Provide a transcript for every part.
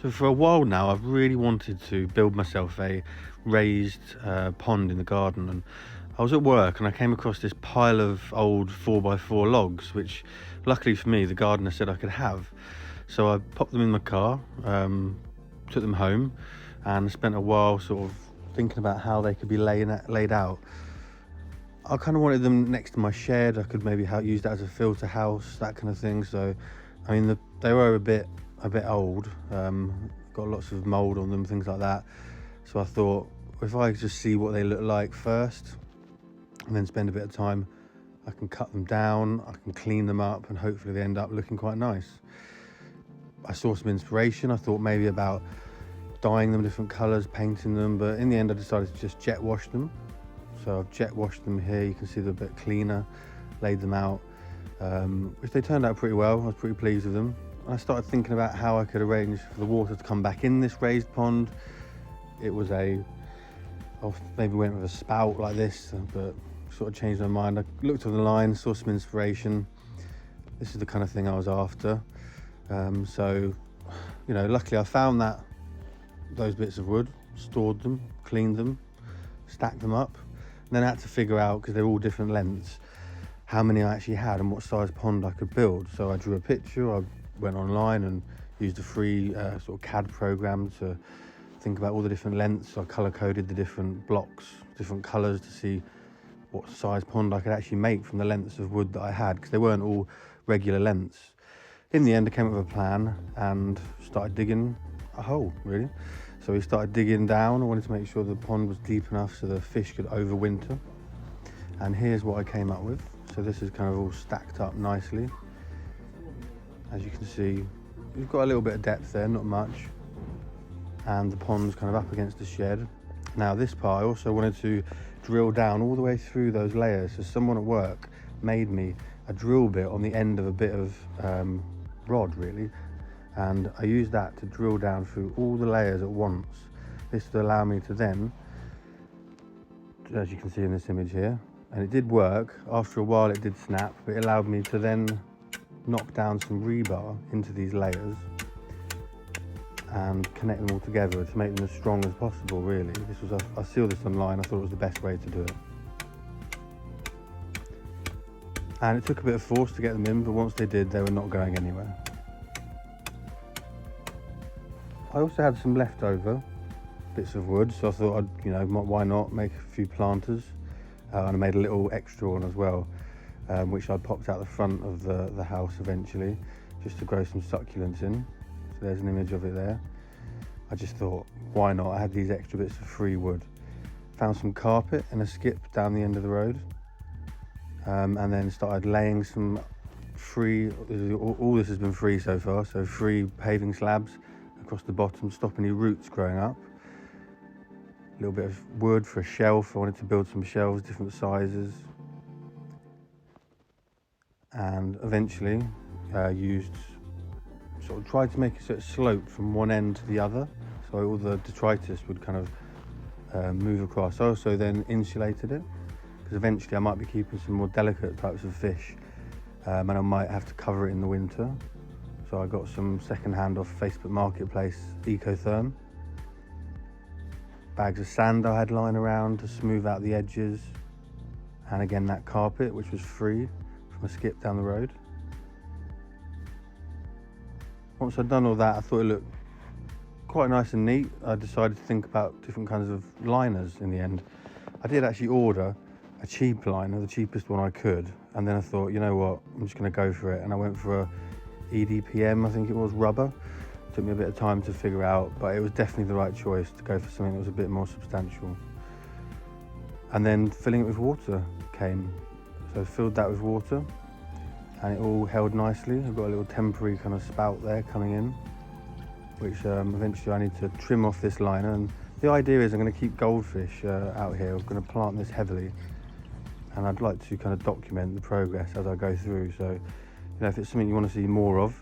So for a while now, I've really wanted to build myself a raised pond in the garden, and I was at work and I came across this pile of old 4x4 logs, which luckily for me, the gardener said I could have. So I popped them in my car, took them home, and spent a while sort of thinking about how they could be laid out. I kind of wanted them next to my shed. I could maybe use that as a filter house, that kind of thing. So, I mean, they were a bit old, got lots of mold on them, things like that. So I thought, if I just see what they look like first and then spend a bit of time, I can cut them down, I can clean them up, and hopefully they end up looking quite nice. I saw some inspiration. I thought maybe about dyeing them different colors, painting them, but in the end I decided to just jet wash them. So I've jet washed them here. You can see they're a bit cleaner, laid them out, which they turned out pretty well. I was pretty pleased with them. I started thinking about how I could arrange for the water to come back in this raised pond. It was I maybe went with a spout like this, but sort of changed my mind. I looked on the line, saw some inspiration. This is the kind of thing I was after. So, you know, luckily I found those bits of wood, stored them, cleaned them, stacked them up, and then I had to figure out, because they're all different lengths, how many I actually had and what size pond I could build. So I drew a picture, I went online and used a free sort of CAD program to think about all the different lengths. So I color coded the different blocks, different colors, to see what size pond I could actually make from the lengths of wood that I had, because they weren't all regular lengths. In the end, I came up with a plan and started digging a hole, really. So we started digging down. I wanted to make sure the pond was deep enough so the fish could overwinter. And here's what I came up with. So this is kind of all stacked up nicely. As you can see, we've got a little bit of depth there, not much. And the pond's kind of up against the shed. Now this part, I also wanted to drill down all the way through those layers. So someone at work made me a drill bit on the end of a bit of rod, really. And I used that to drill down through all the layers at once. This would allow me to then, as you can see in this image here, and it did work. After a while it did snap, but it allowed me to then knock down some rebar into these layers and connect them all together to make them as strong as possible, really. I saw this online. I thought it was the best way to do it. And it took a bit of force to get them in, but once they did, they were not going anywhere. I also had some leftover bits of wood, so I thought why not make a few planters. And I made a little extra one as well, which I popped out the front of the house eventually, just to grow some succulents in. So there's an image of it there. I just thought, why not? I had these extra bits of free wood. Found some carpet and a skip down the end of the road, and then started laying some free, all this has been free so far, so free paving slabs across the bottom, stop any roots growing up. A little bit of wood for a shelf. I wanted to build some shelves, different sizes. And eventually tried to make it so it sloped from one end to the other, so all the detritus would kind of move across. I also then insulated it, because eventually I might be keeping some more delicate types of fish, and I might have to cover it in the winter. So I got some second-hand off Facebook Marketplace Ecotherm. Bags of sand I had lying around to smooth out the edges. And again, that carpet, which was free from a skip down the road. Once I'd done all that, I thought it looked quite nice and neat. I decided to think about different kinds of liners in the end. I did actually order a cheap liner, the cheapest one I could. And then I thought, you know what, I'm just gonna go for it. And I went for a EDPM, I think it was, rubber. It took me a bit of time to figure out, but it was definitely the right choice to go for something that was a bit more substantial. And then filling it with water came. So I filled that with water and it all held nicely. I've got a little temporary kind of spout there coming in, which eventually I need to trim off this liner. And the idea is I'm going to keep goldfish out here. I'm going to plant this heavily, and I'd like to kind of document the progress as I go through. So, if it's something you want to see more of,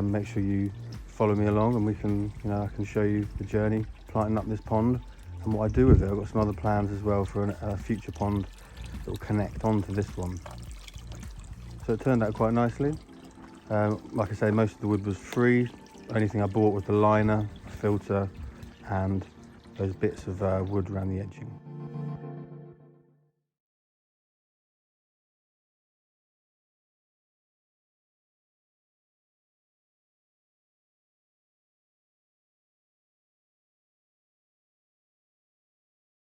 make sure you follow me along, and we can, I can show you the journey planting up this pond and what I do with it. I've got some other plans as well for a future pond that will connect onto this one. So it turned out quite nicely. Like I say, most of the wood was free. Only thing I bought was the liner, filter, and those bits of wood around the edging.